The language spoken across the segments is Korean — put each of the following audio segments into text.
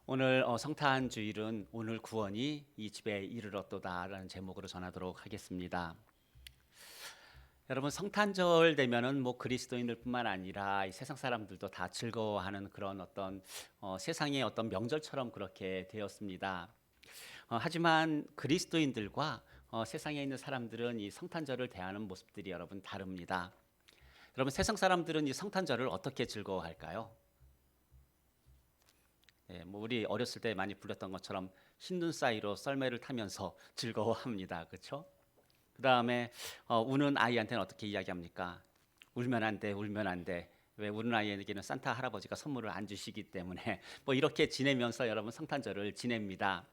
오늘 성탄 주일은 오늘 구원이 이 집에 이르렀도다라는 제목으로 전하도록 하겠습니다. 여러분 성탄절 되면은 뭐 그리스도인들뿐만 아니라 이 세상 사람들도 다 즐거워하는 그런 어떤 세상의 어떤 명절처럼 그렇게 되었습니다. 하지만 그리스도인들과 세상에 있는 사람들은 이 성탄절을 대하는 모습들이 여러분 다릅니다. 여러분 세상 사람들은 이 성탄절을 어떻게 즐거워할까요? 뭐 우리 어렸을 때 많이 불렸던 것처럼 신눈 사이로 썰매를 타면서 즐거워합니다. 그렇죠? 그다음에 우는 아이한테는 어떻게 이야기합니까? 울면 안 돼, 울면 안 돼. 왜 우는 아이에게는 산타 할아버지가 선물을 안 주시기 때문에 뭐 이렇게 지내면서 여러분 성탄절을 지냅니다.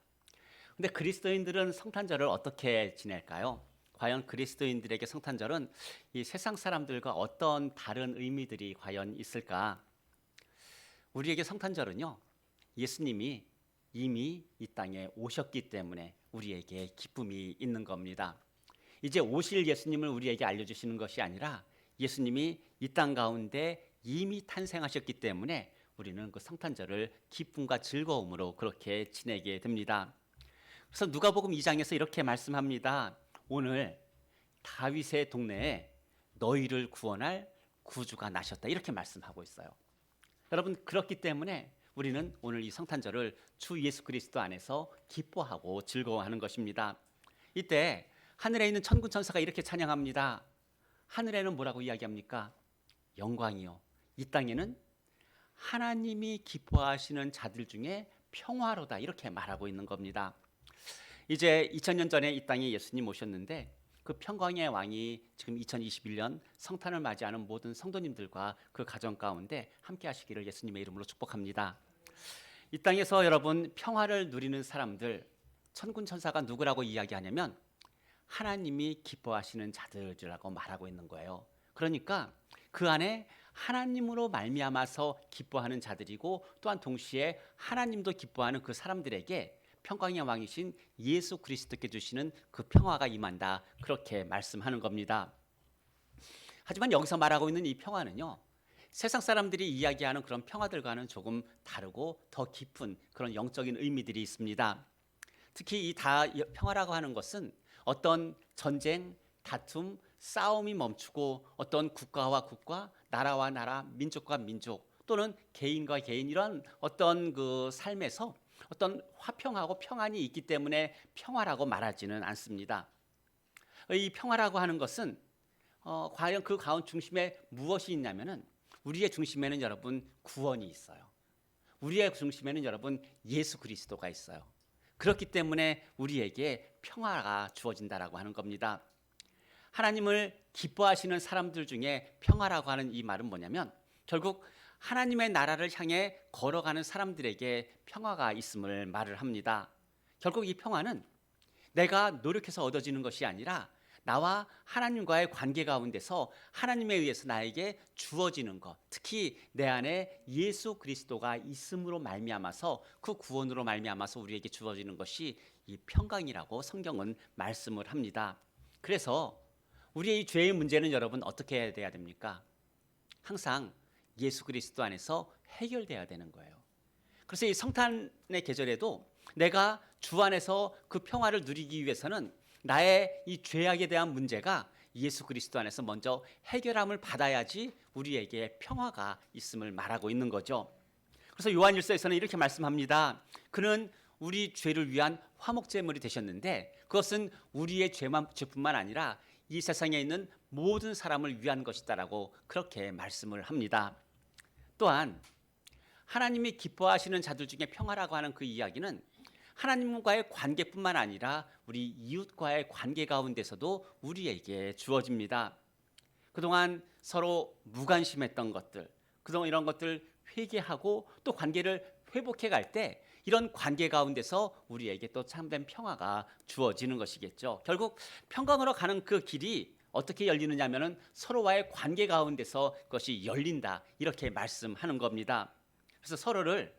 근데 그리스도인들은 성탄절을 어떻게 지낼까요? 과연 그리스도인들에게 성탄절은 이 세상 사람들과 어떤 다른 의미들이 과연 있을까? 우리에게 성탄절은요. 예수님이 이미 이 땅에 오셨기 때문에 우리에게 기쁨이 있는 겁니다. 이제 오실 예수님을 우리에게 알려주시는 것이 아니라 예수님이 이 땅 가운데 이미 탄생하셨기 때문에 우리는 그 성탄절을 기쁨과 즐거움으로 그렇게 지내게 됩니다. 그래서 누가복음 2장에서 이렇게 말씀합니다. 오늘 다윗의 동네에 너희를 구원할 구주가 나셨다. 이렇게 말씀하고 있어요. 여러분 그렇기 때문에 우리는 오늘 이 성탄절을 주 예수 그리스도 안에서 기뻐하고 즐거워하는 것입니다. 이때 하늘에 있는 천군 천사가 이렇게 찬양합니다. 하늘에는 뭐라고 이야기합니까? 영광이요. 이 땅에는 하나님이 기뻐하시는 자들 중에 평화로다 이렇게 말하고 있는 겁니다. 이제 2000년 전에 이 땅에 예수님 오셨는데 그 평강의 왕이 지금 2021년 성탄을 맞이하는 모든 성도님들과 그 가정 가운데 함께 하시기를 예수님의 이름으로 축복합니다. 이 땅에서 여러분 평화를 누리는 사람들 천군 천사가 누구라고 이야기하냐면 하나님이 기뻐하시는 자들이라고 말하고 있는 거예요. 그러니까 그 안에 하나님으로 말미암아서 기뻐하는 자들이고 또한 동시에 하나님도 기뻐하는 그 사람들에게 평강의 왕이신 예수 그리스도께 주시는 그 평화가 임한다. 그렇게 말씀하는 겁니다. 하지만 여기서 말하고 있는 이 평화는요. 세상 사람들이 이야기하는 그런 평화들과는 조금 다르고 더 깊은 그런 영적인 의미들이 있습니다. 특히 이 평화라고 하는 것은 어떤 전쟁, 다툼, 싸움이 멈추고 어떤 국가와 국가, 나라와 나라, 민족과 민족 또는 개인과 개인 이런 어떤 그 삶에서 어떤 화평하고 평안이 있기 때문에 평화라고 말하지는 않습니다. 이 평화라고 하는 것은 과연 그 가운 중심에 무엇이 있냐면은 우리의 중심에는 여러분 구원이 있어요. 우리의 중심에는 여러분 예수 그리스도가 있어요. 그렇기 때문에 우리에게 평화가 주어진다라고 하는 겁니다. 하나님을 기뻐하시는 사람들 중에 평화라고 하는 이 말은 뭐냐면 결국 하나님의 나라를 향해 걸어가는 사람들에게 평화가 있음을 말을 합니다. 결국 이 평화는 내가 노력해서 얻어지는 것이 아니라 나와 하나님과의 관계 가운데서 하나님에 의해서 나에게 주어지는 것, 특히 내 안에 예수 그리스도가 있음으로 말미암아서 그 구원으로 말미암아서 우리에게 주어지는 것이 이 평강이라고 성경은 말씀을 합니다. 그래서 우리의 이 죄의 문제는 여러분 어떻게 돼야 됩니까? 항상 예수 그리스도 안에서 해결돼야 되는 거예요. 그래서 이 성탄의 계절에도 내가 주 안에서 그 평화를 누리기 위해서는 나의 이 죄악에 대한 문제가 예수 그리스도 안에서 먼저 해결함을 받아야지 우리에게 평화가 있음을 말하고 있는 거죠. 그래서 요한일서에서는 이렇게 말씀합니다. 그는 우리 죄를 위한 화목제물이 되셨는데 그것은 우리의 죄뿐만 아니라 이 세상에 있는 모든 사람을 위한 것이다라고 그렇게 말씀을 합니다. 또한 하나님이 기뻐하시는 자들 중에 평화라고 하는 그 이야기는 하나님과의 관계뿐만 아니라 우리 이웃과의 관계 가운데서도 우리에게 주어집니다. 그동안 서로 무관심했던 것들, 그동안 이런 것들 회개하고 또 관계를 회복해 갈 때 이런 관계 가운데서 우리에게 또 참된 평화가 주어지는 것이겠죠. 결국 평강으로 가는 그 길이 어떻게 열리느냐 하면은 서로와의 관계 가운데서 그것이 열린다. 이렇게 말씀하는 겁니다. 그래서 서로를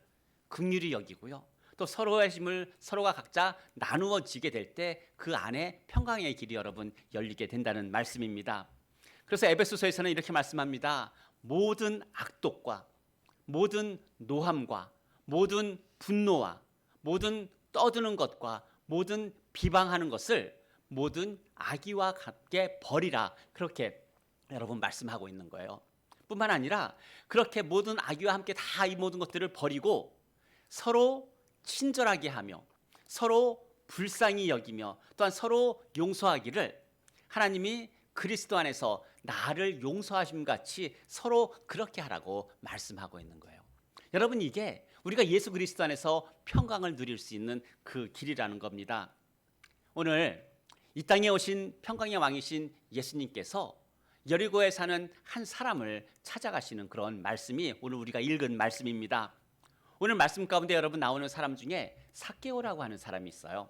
긍휼히 여기고요. 또 서로의 힘을 서로가 각자 나누어지게 될 때 그 안에 평강의 길이 여러분 열리게 된다는 말씀입니다. 그래서 에베소서에서는 이렇게 말씀합니다. 모든 악독과 모든 노함과 모든 분노와 모든 떠드는 것과 모든 비방하는 것을 모든 악의와 함께 버리라, 그렇게 여러분 말씀하고 있는 거예요. 뿐만 아니라 그렇게 모든 악의와 함께 다 이 모든 것들을 버리고 서로 친절하게 하며 서로 불쌍히 여기며 또한 서로 용서하기를 하나님이 그리스도 안에서 나를 용서하심 같이 서로 그렇게 하라고 말씀하고 있는 거예요. 여러분, 이게 우리가 예수 그리스도 안에서 평강을 누릴 수 있는 그 길이라는 겁니다. 오늘 이 땅에 오신 평강의 왕이신 예수님께서 여리고에 사는 한 사람을 찾아가시는 그런 말씀이 오늘 우리가 읽은 말씀입니다. 오늘 말씀 가운데 여러분 나오는 사람 중에 삭개오라고 하는 사람이 있어요.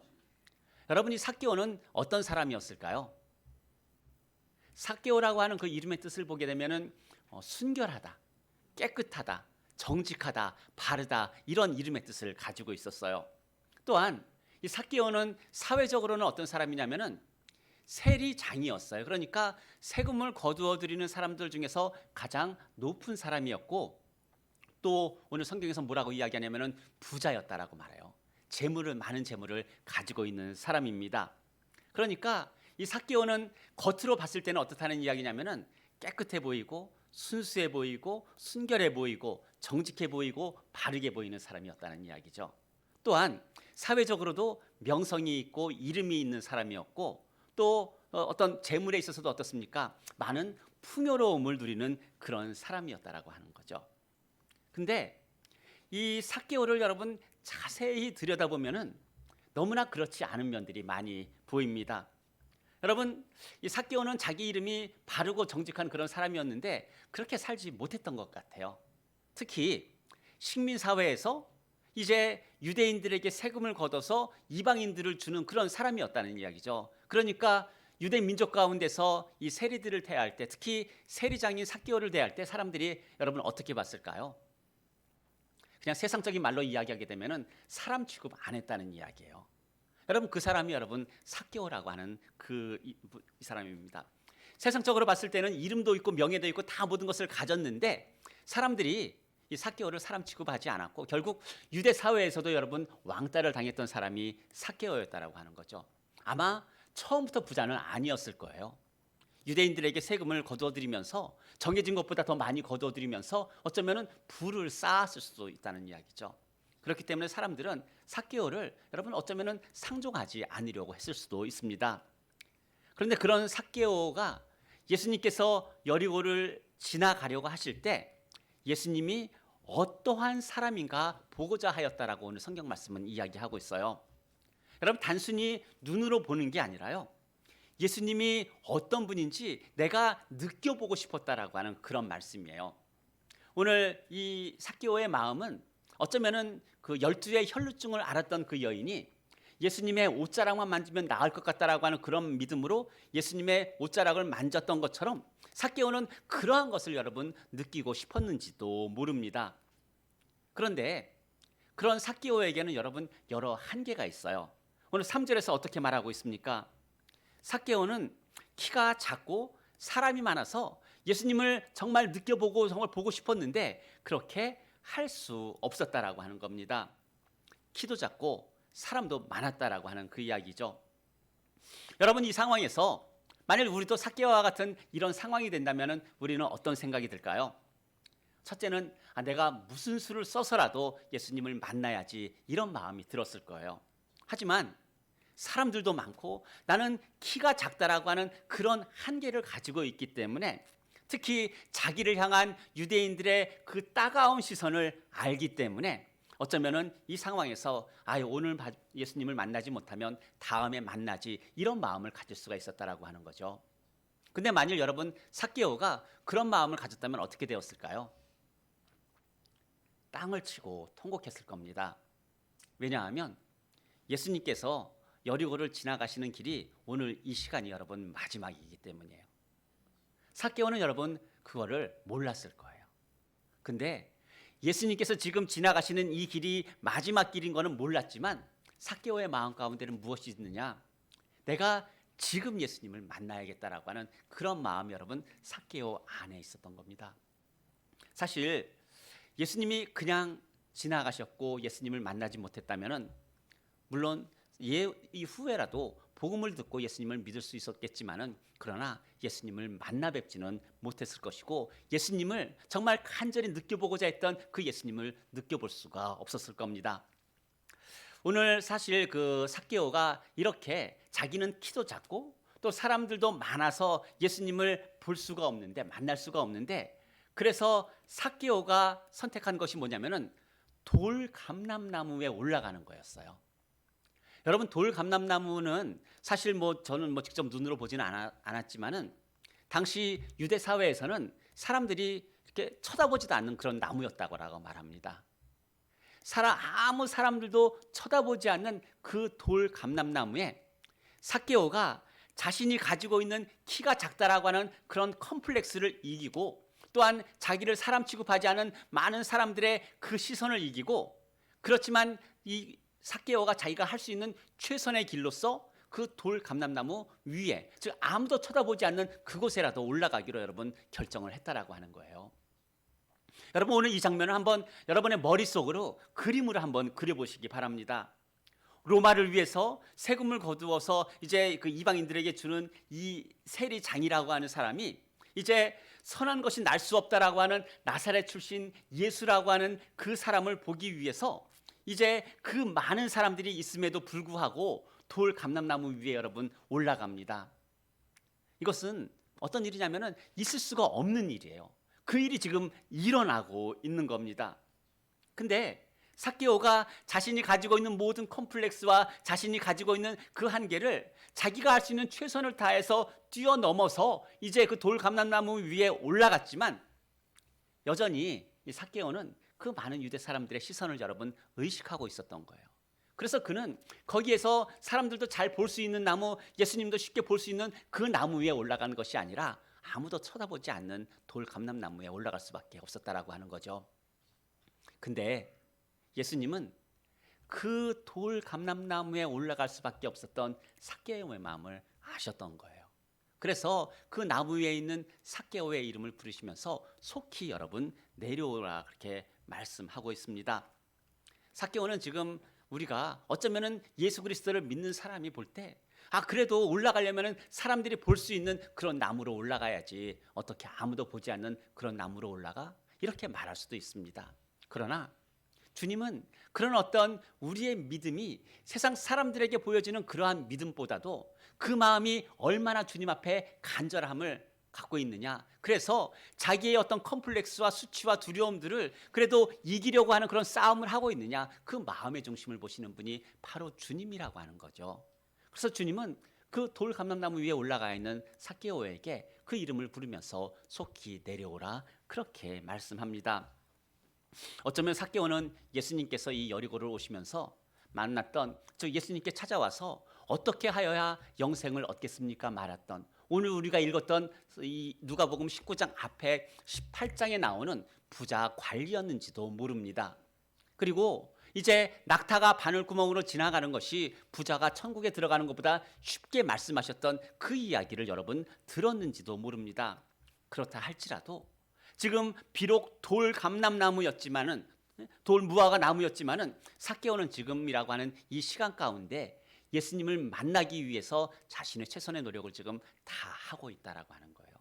여러분, 이 삭개오는 어떤 사람이었을까요? 삭개오라고 하는 그 이름의 뜻을 보게 되면은 순결하다, 깨끗하다, 정직하다, 바르다, 이런 이름의 뜻을 가지고 있었어요. 또한 이 삭개오는 사회적으로는 어떤 사람이냐면은 세리장이었어요. 그러니까 세금을 거두어 드리는 사람들 중에서 가장 높은 사람이었고, 또 오늘 성경에서 뭐라고 이야기하냐면은 부자였다라고 말해요. 많은 재물을 가지고 있는 사람입니다. 그러니까 이 삭개오는 겉으로 봤을 때는 어떻다는 이야기냐면은 깨끗해 보이고 순수해 보이고 순결해 보이고 정직해 보이고 바르게 보이는 사람이었다는 이야기죠. 또한 사회적으로도 명성이 있고 이름이 있는 사람이었고, 또 어떤 재물에 있어서도 어떻습니까? 많은 풍요로움을 누리는 그런 사람이었다라고 하는 거죠. 근데 이 삭개오를 여러분 자세히 들여다보면은 너무나 그렇지 않은 면들이 많이 보입니다. 여러분, 이 삭개오는 자기 이름이 바르고 정직한 그런 사람이었는데 그렇게 살지 못했던 것 같아요. 특히 식민 사회에서 이제 유대인들에게 세금을 걷어서 이방인들을 주는 그런 사람이었다는 이야기죠. 그러니까 유대 민족 가운데서 이 세리들을 대할 때, 특히 세리장인 삭개오를 대할 때 사람들이 여러분 어떻게 봤을까요? 그냥 세상적인 말로 이야기하게 되면은 사람 취급 안 했다는 이야기예요. 여러분, 그 사람이 여러분 삭개오라고 하는 이 사람입니다. 세상적으로 봤을 때는 이름도 있고 명예도 있고 다 모든 것을 가졌는데 사람들이 이 삭개오를 사람 취급하지 않았고, 결국 유대 사회에서도 여러분 왕따를 당했던 사람이 삭개오였다라고 하는 거죠. 아마 처음부터 부자는 아니었을 거예요. 유대인들에게 세금을 거두어들이면서 정해진 것보다 더 많이 거두어들이면서 어쩌면은 부를 쌓았을 수도 있다는 이야기죠. 그렇기 때문에 사람들은 삭개오를 여러분 어쩌면은 상종하지 않으려고 했을 수도 있습니다. 그런데 그런 삭개오가 예수님께서 여리고를 지나가려고 하실 때 예수님이 어떠한 사람인가 보고자 하였다라고 오늘 성경 말씀은 이야기하고 있어요. 여러분, 단순히 눈으로 보는 게 아니라요, 예수님이 어떤 분인지 내가 느껴보고 싶었다라고 하는 그런 말씀이에요. 오늘 이 삭개오의 마음은 어쩌면은 그 12의 혈루증을 앓았던 그 여인이 예수님의 옷자락만 만지면 나을 것 같다라고 하는 그런 믿음으로 예수님의 옷자락을 만졌던 것처럼 삭개오는 그러한 것을 여러분 느끼고 싶었는지도 모릅니다. 그런데 그런 삭개오에게는 여러분 여러 한계가 있어요. 오늘 3절에서 어떻게 말하고 있습니까? 삭개오는 키가 작고 사람이 많아서 예수님을 정말 느껴보고 정말 보고 싶었는데 그렇게 할 수 없었다라고 하는 겁니다. 키도 작고 사람도 많았다라고 하는 그 이야기죠. 여러분, 이 상황에서 만일 우리도 삭개오와 같은 이런 상황이 된다면 우리는 어떤 생각이 들까요? 첫째는 내가 무슨 수를 써서라도 예수님을 만나야지, 이런 마음이 들었을 거예요. 하지만 사람들도 많고 나는 키가 작다라고 하는 그런 한계를 가지고 있기 때문에, 특히 자기를 향한 유대인들의 그 따가운 시선을 알기 때문에 어쩌면은 이 상황에서 오늘 예수님을 만나지 못하면 다음에 만나지, 이런 마음을 가질 수가 있었다라고 하는 거죠. 근데 만일 여러분 삭개오가 그런 마음을 가졌다면 어떻게 되었을까요? 땅을 치고 통곡했을 겁니다. 왜냐하면 예수님께서 여리고를 지나가시는 길이 오늘 이 시간이 여러분 마지막이기 때문이에요. 삭개오는 여러분 그거를 몰랐을 거예요. 근데 예수님께서 지금 지나가시는 이 길이 마지막 길인 거는 몰랐지만 삭개오의 마음 가운데는 무엇이 있느냐? 내가 지금 예수님을 만나야겠다라고 하는 그런 마음이 여러분 삭개오 안에 있었던 겁니다. 사실 예수님이 그냥 지나가셨고 예수님을 만나지 못했다면은 물론 이후에라도 복음을 듣고 예수님을 믿을 수 있었겠지만은 그러나 예수님을 만나 뵙지는 못했을 것이고 예수님을 정말 간절히 느껴보고자 했던 그 예수님을 느껴볼 수가 없었을 겁니다. 오늘 사실 그 삭개오가 이렇게 자기는 키도 작고 또 사람들도 많아서 예수님을 볼 수가 없는데 만날 수가 없는데 그래서 삭개오가 선택한 것이 뭐냐면은 돌 감람나무에 올라가는 거였어요. 여러분 돌 감람나무는 사실 저는 직접 눈으로 보지는 않았지만은 당시 유대 사회에서는 사람들이 이렇게 쳐다보지도 않는 그런 나무였다고 말합니다. 아무 사람들도 쳐다보지 않는 그 돌 감람나무에 삭개오가 자신이 가지고 있는 키가 작다라고 하는 그런 컴플렉스를 이기고 또한 자기를 사람 취급하지 않은 많은 사람들의 그 시선을 이기고 그렇지만 이 삭개오가 자기가 할 수 있는 최선의 길로서 그 돌 감람나무 위에 즉 아무도 쳐다보지 않는 그곳에라도 올라가기로 여러분 결정을 했다라고 하는 거예요. 여러분 오늘 이 장면을 한번 여러분의 머릿속으로 그림으로 한번 그려보시기 바랍니다. 로마를 위해서 세금을 거두어서 이제 그 이방인들에게 주는 이 세리장이라고 하는 사람이 이제 선한 것이 날 수 없다라고 하는 나사렛 출신 예수라고 하는 그 사람을 보기 위해서 이제 그 많은 사람들이 있음에도 불구하고 돌 감람나무 위에 여러분 올라갑니다. 이것은 어떤 일이냐면은 있을 수가 없는 일이에요. 그 일이 지금 일어나고 있는 겁니다. 근데 삭개오가 자신이 가지고 있는 모든 컴플렉스와 자신이 가지고 있는 그 한계를 자기가 할 수 있는 최선을 다해서 뛰어넘어서 이제 그 돌 감람나무 위에 올라갔지만 여전히 이 삭개오는 그 많은 유대 사람들의 시선을 여러분 의식하고 있었던 거예요. 그래서 그는 거기에서 사람들도 잘 볼 수 있는 나무, 예수님도 쉽게 볼 수 있는 그 나무 위에 올라가는 것이 아니라 아무도 쳐다보지 않는 돌 감람나무에 올라갈 수밖에 없었다라고 하는 거죠. 근데 예수님은 그 돌 감람나무에 올라갈 수밖에 없었던 삭개오의 마음을 아셨던 거예요. 그래서 그 나무 위에 있는 삭개오의 이름을 부르시면서 속히 여러분 내려오라 그렇게 말씀하고 있습니다. 삭개오는 지금 우리가 어쩌면은 예수 그리스도를 믿는 사람이 볼 때 그래도 올라가려면은 사람들이 볼 수 있는 그런 나무로 올라가야지 어떻게 아무도 보지 않는 그런 나무로 올라가? 이렇게 말할 수도 있습니다. 그러나 주님은 그런 어떤 우리의 믿음이 세상 사람들에게 보여지는 그러한 믿음보다도 그 마음이 얼마나 주님 앞에 간절함을 갖고 있느냐. 그래서 자기의 어떤 컴플렉스와 수치와 두려움들을 그래도 이기려고 하는 그런 싸움을 하고 있느냐. 그 마음의 중심을 보시는 분이 바로 주님이라고 하는 거죠. 그래서 주님은 그 돌 감람나무 위에 올라가 있는 삭개오에게 그 이름을 부르면서 속히 내려오라 그렇게 말씀합니다. 어쩌면 삭개오는 예수님께서 이 여리고를 오시면서 만났던 예수님께 찾아와서 어떻게 하여야 영생을 얻겠습니까? 말했던 오늘 우리가 읽었던 이 누가복음 19장 앞에 18장에 나오는 부자 관리였는지도 모릅니다. 그리고 이제 낙타가 바늘구멍으로 지나가는 것이 부자가 천국에 들어가는 것보다 쉽게 말씀하셨던 그 이야기를 여러분 들었는지도 모릅니다. 그렇다 할지라도 지금 비록 돌 감람나무였지만은 돌 무화과 나무였지만은 삭개오는 지금이라고 하는 이 시간 가운데 예수님을 만나기 위해서 자신의 최선의 노력을 지금 다 하고 있다라고 하는 거예요.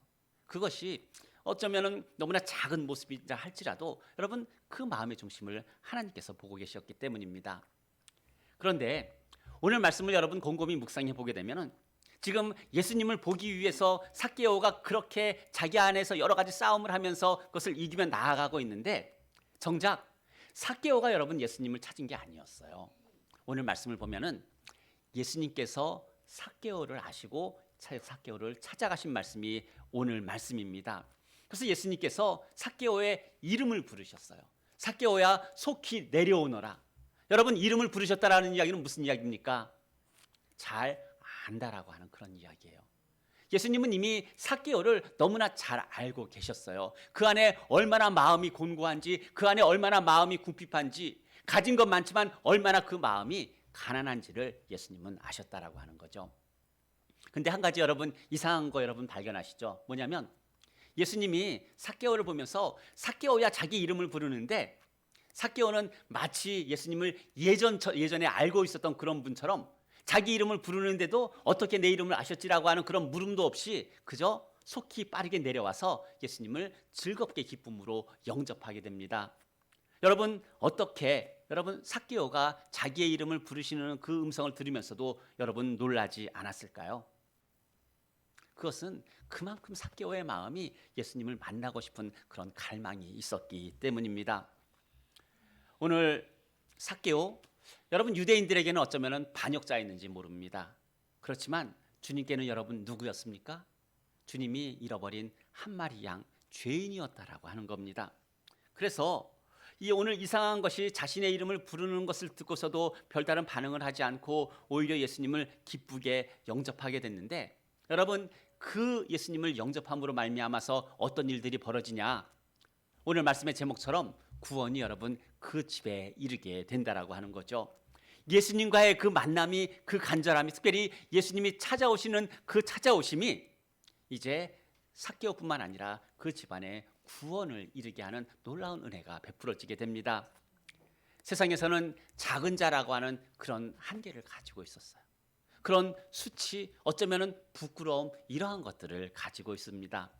그것이 어쩌면은 너무나 작은 모습이라 할지라도 여러분 그 마음의 중심을 하나님께서 보고 계셨기 때문입니다. 그런데 오늘 말씀을 여러분 곰곰이 묵상해 보게 되면은 지금 예수님을 보기 위해서 삭개오가 그렇게 자기 안에서 여러 가지 싸움을 하면서 그것을 이기며 나아가고 있는데 정작 삭개오가 여러분 예수님을 찾은 게 아니었어요. 오늘 말씀을 보면은 예수님께서 삭개오를 아시고 삭개오를 찾아가신 말씀이 오늘 말씀입니다. 그래서 예수님께서 삭개오의 이름을 부르셨어요. 삭개오야 속히 내려오너라. 여러분 이름을 부르셨다라는 이야기는 무슨 이야기입니까? 잘 안다라고 하는 그런 이야기예요. 예수님은 이미 삭개오를 너무나 잘 알고 계셨어요. 그 안에 얼마나 마음이 곤고한지, 그 안에 얼마나 마음이 궁핍한지, 가진 것 많지만 얼마나 그 마음이 가난한지를 예수님은 아셨다라고 하는 거죠. 근데 한 가지 여러분 이상한 거 여러분 발견하시죠? 뭐냐면 예수님이 삭개오를 보면서 삭개오야 자기 이름을 부르는데 삭개오는 마치 예수님을 예전에 알고 있었던 그런 분처럼 자기 이름을 부르는데도 어떻게 내 이름을 아셨지라고 하는 그런 물음도 없이 그저 속히 빠르게 내려와서 예수님을 즐겁게 기쁨으로 영접하게 됩니다. 여러분 여러분 삭개오가 자기의 이름을 부르시는 그 음성을 들으면서도 여러분 놀라지 않았을까요? 그것은 그만큼 삭개오의 마음이 예수님을 만나고 싶은 그런 갈망이 있었기 때문입니다. 오늘 삭개오, 여러분 유대인들에게는 어쩌면 반역자였는지 모릅니다. 그렇지만 주님께는 여러분 누구였습니까? 주님이 잃어버린 한 마리 양 죄인이었다라고 하는 겁니다. 그래서 오늘 이상한 것이 자신의 이름을 부르는 것을 듣고서도 별다른 반응을 하지 않고 오히려 예수님을 기쁘게 영접하게 됐는데, 여러분 그 예수님을 영접함으로 말미암아서 어떤 일들이 벌어지냐? 오늘 말씀의 제목처럼 구원이 여러분 그 집에 이르게 된다라고 하는 거죠. 예수님과의 그 만남이, 그 간절함이, 특별히 예수님이 찾아오시는 그 찾아오심이 이제 삭개오뿐만 아니라 그 집안에 구원을 이루게 하는 놀라운 은혜가 베풀어지게 됩니다. 세상에서는 작은 자라고 하는 그런 한계를 가지고 있었어요. 그런 수치, 어쩌면 부끄러움, 이러한 것들을 가지고 있습니다.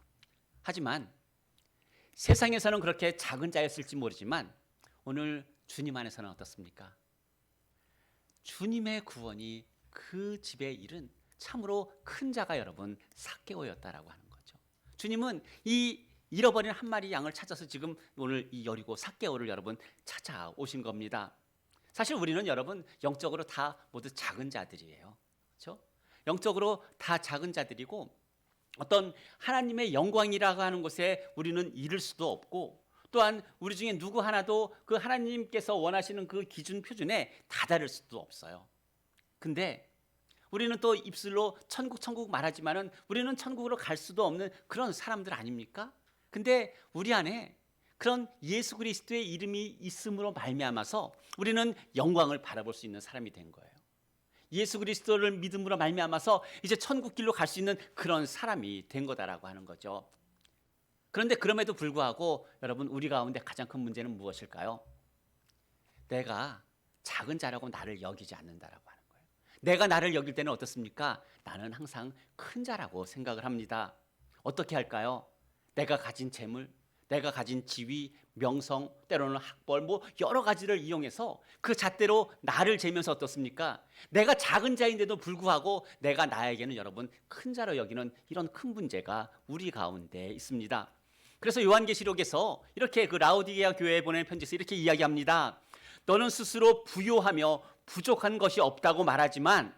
하지만 세상에서는 그렇게 작은 자였을지 모르지만 오늘 주님 안에서는 어떻습니까? 주님의 구원이 그 집에 이른 참으로 큰 자가 여러분 삭개오였다라고 하는 거죠. 주님은 이 잃어버린 한 마리 양을 찾아서 지금 오늘 이 여리고 삭개오를 여러분 찾아오신 겁니다. 사실 우리는 여러분 영적으로 다 모두 작은 자들이에요. 그렇죠? 영적으로 다 작은 자들이고 어떤 하나님의 영광이라고 하는 곳에 우리는 이를 수도 없고, 또한 우리 중에 누구 하나도 그 하나님께서 원하시는 그 기준 표준에 다다를 수도 없어요. 근데 우리는 또 입술로 천국 말하지만은 우리는 천국으로 갈 수도 없는 그런 사람들 아닙니까? 근데 우리 안에 그런 예수 그리스도의 이름이 있음으로 말미암아서 우리는 영광을 바라볼 수 있는 사람이 된 거예요. 예수 그리스도를 믿음으로 말미암아서 이제 천국 길로 갈 수 있는 그런 사람이 된 거다라고 하는 거죠. 그런데 그럼에도 불구하고 여러분 우리 가운데 가장 큰 문제는 무엇일까요? 내가 작은 자라고 나를 여기지 않는다라고 하는 거예요. 내가 나를 여길 때는 어떻습니까? 나는 항상 큰 자라고 생각을 합니다. 어떻게 할까요? 내가 가진 재물, 내가 가진 지위, 명성, 때로는 학벌, 여러 가지를 이용해서 그 잣대로 나를 재면서 어떻습니까? 내가 작은 자인데도 불구하고 내가 나에게는 여러분 큰 자로 여기는 이런 큰 문제가 우리 가운데 있습니다. 그래서 요한계시록에서 이렇게 그 라오디게아 교회에 보내는 편지에서 이렇게 이야기합니다. 너는 스스로 부요하며 부족한 것이 없다고 말하지만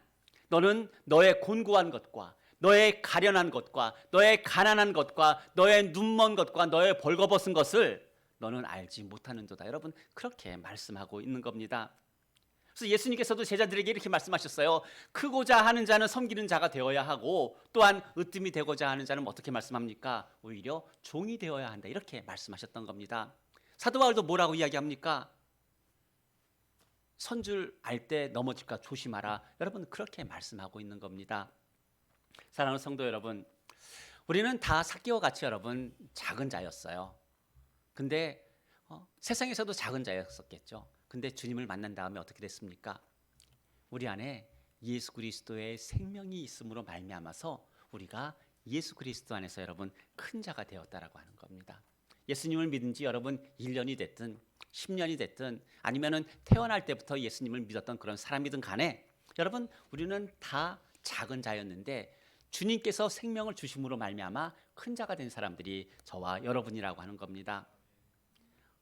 너는 너의 곤고한 것과 너의 가련한 것과 너의 가난한 것과 너의 눈먼 것과 너의 벌거벗은 것을 너는 알지 못하는도다. 여러분 그렇게 말씀하고 있는 겁니다. 그래서 예수님께서도 제자들에게 이렇게 말씀하셨어요. 크고자 하는 자는 섬기는 자가 되어야 하고, 또한 으뜸이 되고자 하는 자는 어떻게 말씀합니까? 오히려 종이 되어야 한다. 이렇게 말씀하셨던 겁니다. 사도 바울도 뭐라고 이야기합니까? 선줄 알 때 넘어질까 조심하라. 여러분 그렇게 말씀하고 있는 겁니다. 사랑하는 성도 여러분, 우리는 다 삭개오 같이 여러분 작은 자였어요. 근데 세상에서도 작은 자였었겠죠. 근데 주님을 만난 다음에 어떻게 됐습니까? 우리 안에 예수 그리스도의 생명이 있음으로 말미암아서 우리가 예수 그리스도 안에서 여러분 큰 자가 되었다라고 하는 겁니다. 예수님을 믿은 지 여러분 1년이 됐든 10년이 됐든 아니면은 태어날 때부터 예수님을 믿었던 그런 사람이든 간에 여러분 우리는 다 작은 자였는데 주님께서 생명을 주심으로 말미암아 큰 자가 된 사람들이 저와 여러분이라고 하는 겁니다.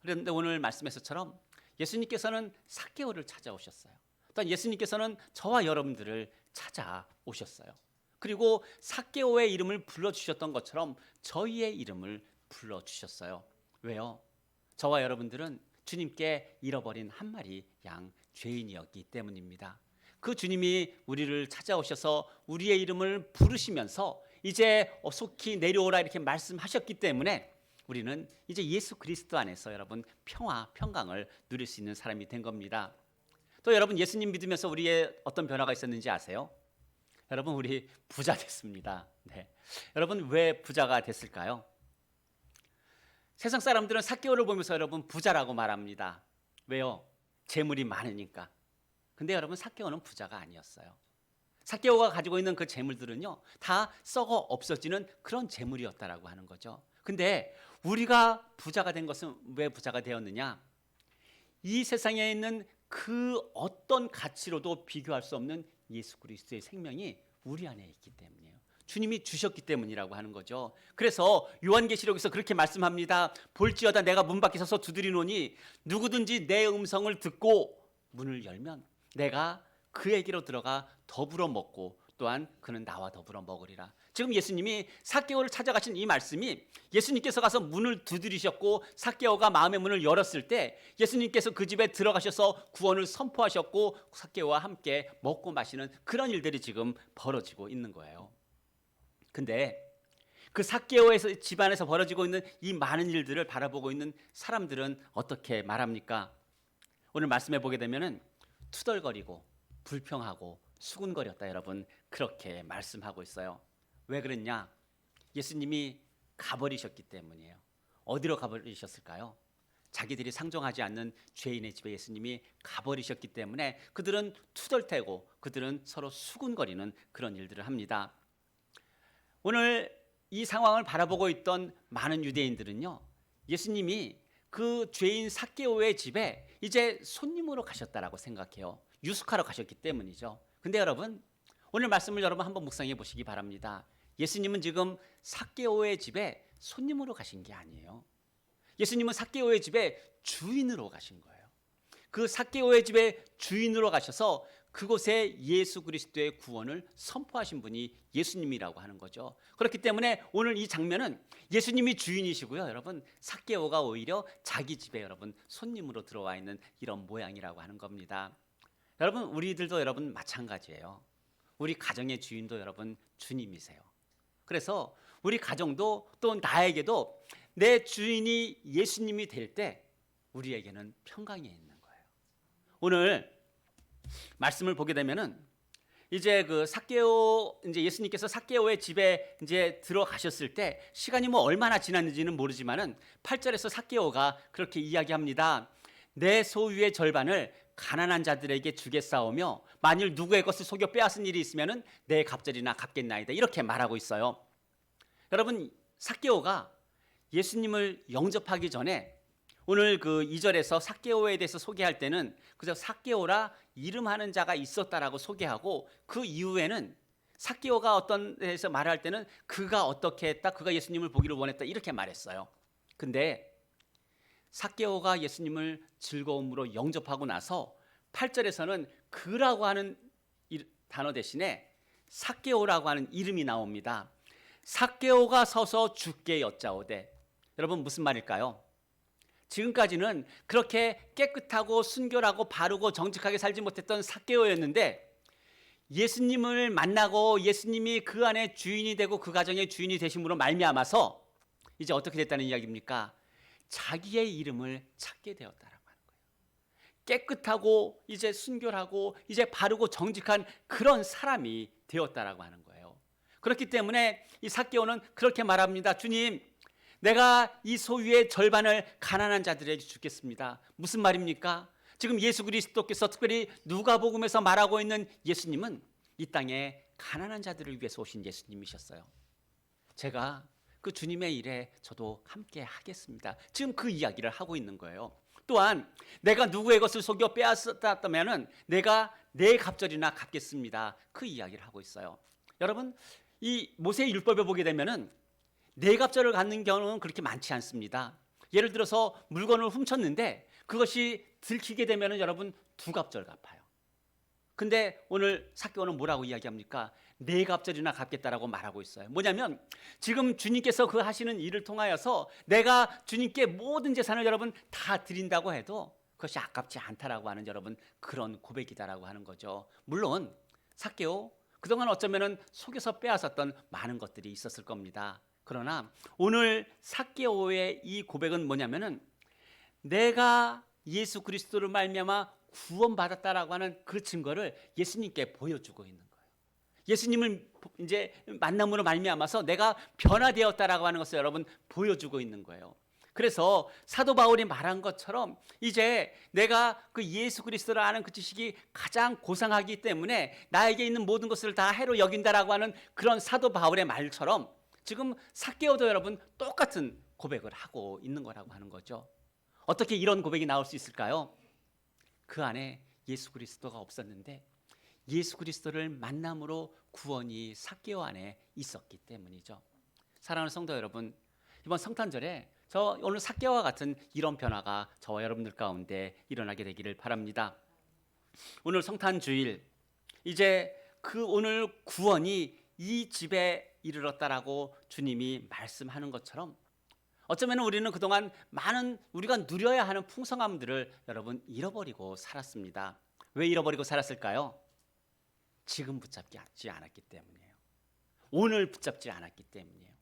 그런데 오늘 말씀에서처럼 예수님께서는 삭개오를 찾아오셨어요. 또한 예수님께서는 저와 여러분들을 찾아오셨어요. 그리고 삭개오의 이름을 불러주셨던 것처럼 저희의 이름을 불러주셨어요. 왜요? 저와 여러분들은 주님께 잃어버린 한 마리 양 죄인이었기 때문입니다. 그 주님이 우리를 찾아오셔서 우리의 이름을 부르시면서 이제 속히 내려오라 이렇게 말씀하셨기 때문에 우리는 이제 예수 그리스도 안에서 여러분 평화, 평강을 누릴 수 있는 사람이 된 겁니다. 또 여러분 예수님 믿으면서 우리의 어떤 변화가 있었는지 아세요? 여러분 우리 부자 됐습니다. 네. 여러분 왜 부자가 됐을까요? 세상 사람들은 삭개오를 보면서 여러분 부자라고 말합니다. 왜요? 재물이 많으니까. 근데 여러분, 삭개오는 부자가 아니었어요. 삭개오가 가지고 있는 그 재물들은요, 다 썩어 없어지는 그런 재물이었다라고 하는 거죠. 근데 우리가 부자가 된 것은 왜 부자가 되었느냐? 이 세상에 있는 그 어떤 가치로도 비교할 수 없는 예수 그리스도의 생명이 우리 안에 있기 때문이에요. 주님이 주셨기 때문이라고 하는 거죠. 그래서 요한계시록에서 그렇게 말씀합니다. 볼지어다 내가 문 밖에 서서 두드리노니 누구든지 내 음성을 듣고 문을 열면 내가 그에게로 들어가 더불어 먹고 또한 그는 나와 더불어 먹으리라. 지금 예수님이 삭개오를 찾아가신 이 말씀이, 예수님께서 가서 문을 두드리셨고 삭개오가 마음의 문을 열었을 때 예수님께서 그 집에 들어가셔서 구원을 선포하셨고 삭개오와 함께 먹고 마시는 그런 일들이 지금 벌어지고 있는 거예요. 근데 그 삭개오에서 집안에서 벌어지고 있는 이 많은 일들을 바라보고 있는 사람들은 어떻게 말합니까? 오늘 말씀해 보게 되면은 투덜거리고 불평하고 수군거렸다, 여러분, 그렇게 말씀하고 있어요. 왜 그랬냐? 예수님이 가버리셨기 때문이에요. 어디로 가버리셨을까요? 자기들이 상종하지 않는 죄인의 집에 예수님이 가버리셨기 때문에 그들은 투덜대고 그들은 서로 수군거리는 그런 일들을 합니다. 오늘 이 상황을 바라보고 있던 많은 유대인들은요, 예수님이 그 죄인 삭개오의 집에 이제 손님으로 가셨다라고 생각해요. 유숙하러 가셨기 때문이죠. 근데 여러분, 오늘 말씀을 여러분 한번 묵상해 보시기 바랍니다. 예수님은 지금 삭개오의 집에 손님으로 가신 게 아니에요. 예수님은 삭개오의 집에 주인으로 가신 거예요. 그 삭개오의 집에 주인으로 가셔서 그곳에 예수 그리스도의 구원을 선포하신 분이 예수님이라고 하는 거죠. 그렇기 때문에 오늘 이 장면은 예수님이 주인이시고요, 여러분, 삭개오가 오히려 자기 집에 여러분 손님으로 들어와 있는 이런 모양이라고 하는 겁니다. 여러분, 우리들도 여러분 마찬가지예요. 우리 가정의 주인도 여러분 주님이세요. 그래서 우리 가정도 또 나에게도 내 주인이 예수님이 될 때 우리에게는 평강이 있는 거예요. 오늘 말씀을 보게 되면은 이제 그 삭개오, 이제 예수님께서 삭개오의 집에 이제 들어가셨을 때 시간이 뭐 얼마나 지났는지는 모르지만은 8절에서 삭개오가 그렇게 이야기합니다. 내 소유의 절반을 가난한 자들에게 주겠사오며 만일 누구의 것을 속여 빼앗은 일이 있으면은 내 갑절이나 갚겠나이다, 이렇게 말하고 있어요. 여러분, 삭개오가 예수님을 영접하기 전에 오늘 그 2절에서 삭개오에 대해서 소개할 때는 그저 삭개오라 이름하는 자가 있었다라고 소개하고 그 이후에는 삭개오가 어떤 데서 말할 때는 그가 어떻게 했다, 그가 예수님을 보기를 원했다, 이렇게 말했어요. 근데 삭개오가 예수님을 즐거움으로 영접하고 나서 8절에서는 그라고 하는 단어 대신에 삭개오라고 하는 이름이 나옵니다. 삭개오가 서서 주께 여짜오되, 여러분 무슨 말일까요? 지금까지는 그렇게 깨끗하고 순결하고 바르고 정직하게 살지 못했던 삭개오였는데 예수님을 만나고 예수님이 그 안에 주인이 되고 그 가정의 주인이 되심으로 말미암아서 이제 어떻게 됐다는 이야기입니까? 자기의 이름을 찾게 되었다라고 하는 거예요. 깨끗하고 이제 순결하고 이제 바르고 정직한 그런 사람이 되었다라고 하는 거예요. 그렇기 때문에 이 삭개오는 그렇게 말합니다. 주님, 내가 이 소유의 절반을 가난한 자들에게 주겠습니다. 무슨 말입니까? 지금 예수 그리스도께서 특별히 누가복음에서 말하고 있는 예수님은 이 땅에 가난한 자들을 위해서 오신 예수님이셨어요. 제가 그 주님의 일에 저도 함께 하겠습니다. 지금 그 이야기를 하고 있는 거예요. 또한 내가 누구의 것을 속여 빼앗았다면 내가 내 갑절이나 갚겠습니다. 그 이야기를 하고 있어요. 여러분, 이 모세의 율법에 보게 되면은 내 갑절을 갖는 경우는 그렇게 많지 않습니다. 예를 들어서 물건을 훔쳤는데 그것이 들키게 되면은 여러분 두 갑절 갚아요. 근데 오늘 삭개오는 뭐라고 이야기합니까? 네 갑절이나 갚겠다라고 말하고 있어요. 뭐냐면 지금 주님께서 그 하시는 일을 통하여서 내가 주님께 모든 재산을 여러분 다 드린다고 해도 그것이 아깝지 않다라고 하는 여러분 그런 고백이다라고 하는 거죠. 물론 삭개오 그동안 어쩌면은 속여서 빼앗았던 많은 것들이 있었을 겁니다. 그러나 오늘 삭개오의 이 고백은 뭐냐면은 내가 예수 그리스도를 말미암아 구원받았다라고 하는 그 증거를 예수님께 보여주고 있는 거예요. 예수님을 이제 만남으로 말미암아서 내가 변화되었다라고 하는 것을 여러분 보여주고 있는 거예요. 그래서 사도 바울이 말한 것처럼 이제 내가 그 예수 그리스도를 아는 그 지식이 가장 고상하기 때문에 나에게 있는 모든 것을 다 해로 여긴다라고 하는 그런 사도 바울의 말처럼 지금 삭개오도 여러분 똑같은 고백을 하고 있는 거라고 하는 거죠. 어떻게 이런 고백이 나올 수 있을까요? 그 안에 예수 그리스도가 없었는데 예수 그리스도를 만남으로 구원이 삭개오 안에 있었기 때문이죠. 사랑하는 성도 여러분, 이번 성탄절에 저 오늘 삭개오와 같은 이런 변화가 저와 여러분들 가운데 일어나게 되기를 바랍니다. 오늘 성탄주일, 이제 그 오늘 구원이 이 집에 이르렀다라고 주님이 말씀하는 것처럼 어쩌면 우리는 그동안 많은 우리가 누려야 하는 풍성함들을 여러분 잃어버리고 살았습니다. 왜 잃어버리고 살았을까요? 지금 붙잡지 않았기 때문이에요. 오늘 붙잡지 않았기 때문이에요.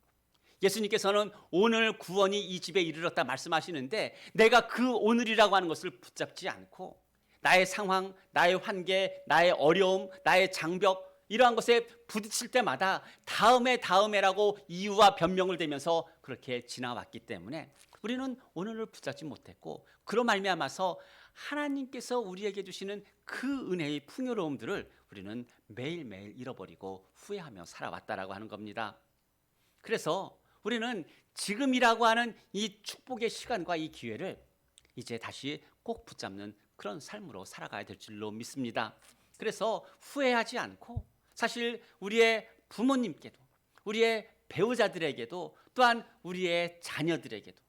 예수님께서는 오늘 구원이 이 집에 이르렀다 말씀하시는데 내가 그 오늘이라고 하는 것을 붙잡지 않고 나의 상황, 나의 환계, 나의 어려움, 나의 장벽 이러한 것에 부딪힐 때마다 다음에라고 이유와 변명을 대면서 그렇게 지나왔기 때문에 우리는 오늘을 붙잡지 못했고 그로 말미암아서 하나님께서 우리에게 주시는 그 은혜의 풍요로움들을 우리는 매일매일 잃어버리고 후회하며 살아왔다라고 하는 겁니다. 그래서 우리는 지금이라고 하는 이 축복의 시간과 이 기회를 이제 다시 꼭 붙잡는 그런 삶으로 살아가야 될 줄로 믿습니다. 그래서 후회하지 않고 사실 우리의 부모님께도 우리의 배우자들에게도 또한 우리의 자녀들에게도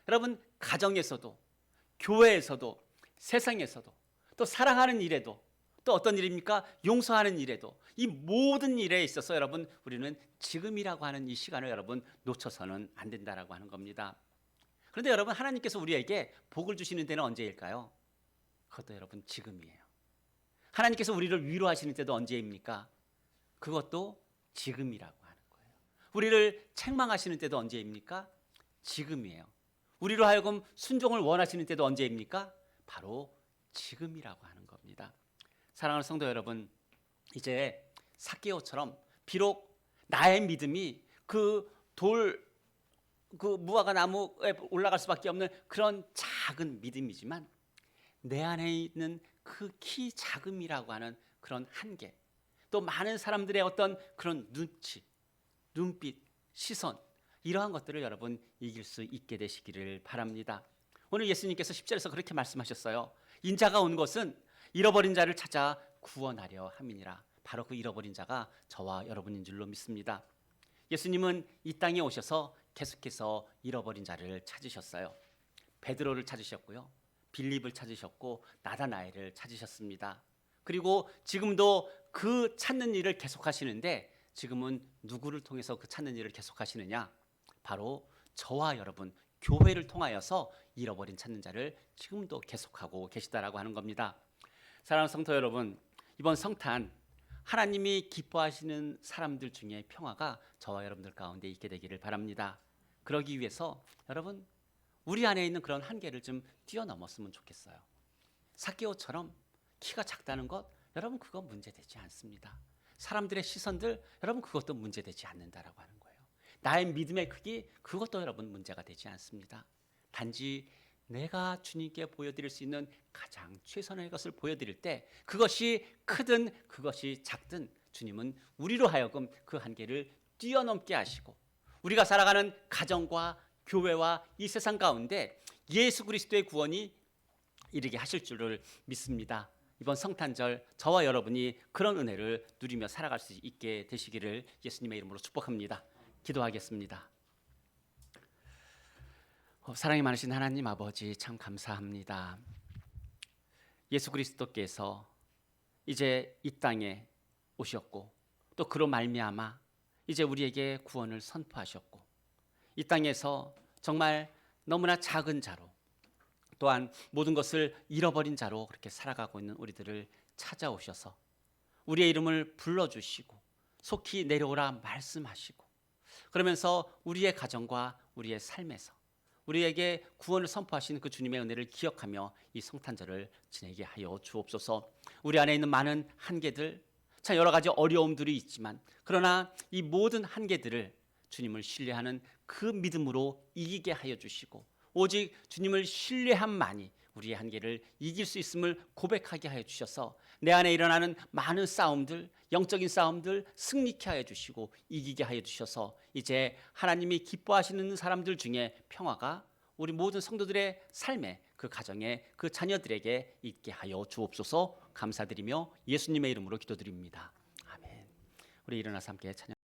여러분 가정에서도 교회에서도 세상에서도 또 사랑하는 일에도 또 어떤 일입니까? 용서하는 일에도 이 모든 일에 있어서 여러분 우리는 지금이라고 하는 이 시간을 여러분 놓쳐서는 안 된다라고 하는 겁니다. 그런데 여러분 하나님께서 우리에게 복을 주시는 때는 언제일까요? 그것도 여러분 지금이에요. 하나님께서 우리를 위로하시는 때도 언제입니까? 그것도 지금이라고 하는 거예요. 우리를 책망하시는 때도 언제입니까? 지금이에요. 우리로 하여금 순종을 원하시는 때도 언제입니까? 바로 지금이라고 하는 겁니다. 사랑하는 성도 여러분, 이제 삭개오처럼 비록 나의 믿음이 그 무화과 나무에 올라갈 수밖에 없는 그런 작은 믿음이지만 내 안에 있는 그 키 작음이라고 하는 그런 한계, 또 많은 사람들의 어떤 그런 눈치, 눈빛, 시선 이러한 것들을 여러분 이길 수 있게 되시기를 바랍니다. 오늘 예수님께서 10절에서 그렇게 말씀하셨어요. 인자가 온 것은 잃어버린 자를 찾아 구원하려 함이니라. 바로 그 잃어버린 자가 저와 여러분인 줄로 믿습니다. 예수님은 이 땅에 오셔서 계속해서 잃어버린 자를 찾으셨어요. 베드로를 찾으셨고요. 빌립을 찾으셨고 나다나엘을 찾으셨습니다. 그리고 지금도 그 찾는 일을 계속하시는데 지금은 누구를 통해서 그 찾는 일을 계속하시느냐? 바로 저와 여러분 교회를 통하여서 잃어버린 찾는 자를 지금도 계속하고 계시다라고 하는 겁니다. 사랑하는 성도 여러분, 이번 성탄 하나님이 기뻐하시는 사람들 중에 평화가 저와 여러분들 가운데 있게 되기를 바랍니다. 그러기 위해서 여러분 우리 안에 있는 그런 한계를 좀 뛰어넘었으면 좋겠어요. 삭개오처럼 키가 작다는 것 여러분 그거 문제되지 않습니다. 사람들의 시선들 여러분 그것도 문제되지 않는다라고 하는 거예요. 나의 믿음의 크기 그것도 여러분 문제가 되지 않습니다. 단지 내가 주님께 보여드릴 수 있는 가장 최선의 것을 보여드릴 때 그것이 크든 그것이 작든 주님은 우리로 하여금 그 한계를 뛰어넘게 하시고 우리가 살아가는 가정과 교회와 이 세상 가운데 예수 그리스도의 구원이 이르게 하실 줄을 믿습니다. 이번 성탄절 저와 여러분이 그런 은혜를 누리며 살아갈 수 있게 되시기를 예수님의 이름으로 축복합니다. 기도하겠습니다. 사랑이 많으신 하나님 아버지 참 감사합니다. 예수 그리스도께서 이제 이 땅에 오셨고 또 그로 말미암아 이제 우리에게 구원을 선포하셨고 이 땅에서 정말 너무나 작은 자로 또한 모든 것을 잃어버린 자로 그렇게 살아가고 있는 우리들을 찾아오셔서 우리의 이름을 불러주시고 속히 내려오라 말씀하시고 그러면서 우리의 가정과 우리의 삶에서 우리에게 구원을 선포하시는 그 주님의 은혜를 기억하며 이 성탄절을 지내게 하여 주옵소서. 우리 안에 있는 많은 한계들 참 여러 가지 어려움들이 있지만 그러나 이 모든 한계들을 주님을 신뢰하는 그 믿음으로 이기게 하여 주시고 오직 주님을 신뢰함만이 우리의 한계를 이길 수 있음을 고백하게 하여 주셔서 내 안에 일어나는 많은 싸움들, 영적인 싸움들 승리케 하여 주시고 이기게 하여 주셔서 이제 하나님이 기뻐하시는 사람들 중에 평화가 우리 모든 성도들의 삶에, 그 가정에, 그 자녀들에게 있게 하여 주옵소서. 감사드리며 예수님의 이름으로 기도드립니다. 아멘. 우리 일어나서 함께 찬양